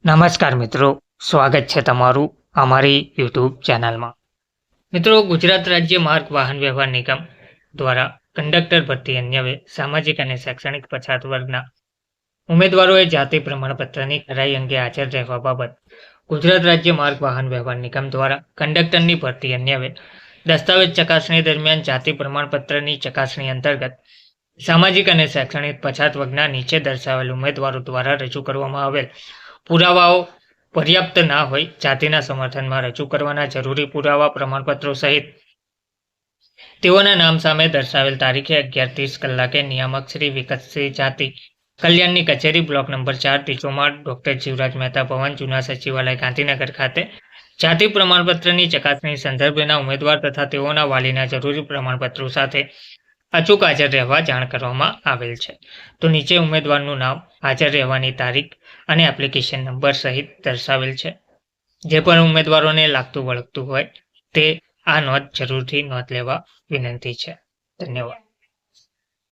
નમસ્કાર મિત્રો, સ્વાગત છે તમારું અમારી યુટ્યુબ ચેનલમાં. મિત્રો, ગુજરાત રાજ્ય માર્ગ વાહન વ્યવહાર નિગમ દ્વારા કંડક્ટર ભરતી અન્વયે સામાજિક અને શૈક્ષણિક પછાત વર્ગના ઉમેદવારોએ જાતિ પ્રમાણપત્રની ખરાઈ અંગે હાજર રહેવા બાબત ગુજરાત રાજ્ય માર્ગ વાહન વ્યવહાર નિગમ દ્વારા કંડક્ટરની ભરતી અન્વયે દસ્તાવેજ ચકાસણી દરમિયાન જાતિ પ્રમાણપત્રની ચકાસણી અંતર્ગત સામાજિક અને શૈક્ષણિક પછાત વર્ગના નીચે દર્શાવેલ ઉમેદવારો દ્વારા રજૂ કરવામાં આવેલ પુરાવાઓ પર્યાપ્ત ના હોય જાતિના સમર્થનમાં રજૂ કરવાના જરૂરી પુરાવા પ્રમાણપત્રો સહિત તેઓના નામ સામે દર્શાવેલ તારીખે 11:30 કલાકે નિયામક શ્રી વિકસિત જાતિ કલ્યાણની કચેરી બ્લોક નંબર 4 ટીચોમાળ ડોક્ટર જીવરાજ મહેતા ભવન જૂના સચિવાલય ગાંધીનગર ખાતે જાતિ પ્રમાણપત્રની ચકાસણી સંદર્ભેના ઉમેદવાર તથા તેઓના વાલીના જરૂરી પ્રમાણપત્રો સાથે અચૂક હાજર રહેવા જાણ કરવામાં આવેલ છે. તો નીચે ઉમેદવારનું નામ, હાજર રહેવાની તારીખ અને એપ્લિકેશન નંબર સહિત દર્શાવેલ છે. જે પણ ઉમેદવારોને લાગતું વળગતું હોય તે આ નોંધ જરૂરથી નોંધ લેવા વિનંતી છે. ધન્યવાદ.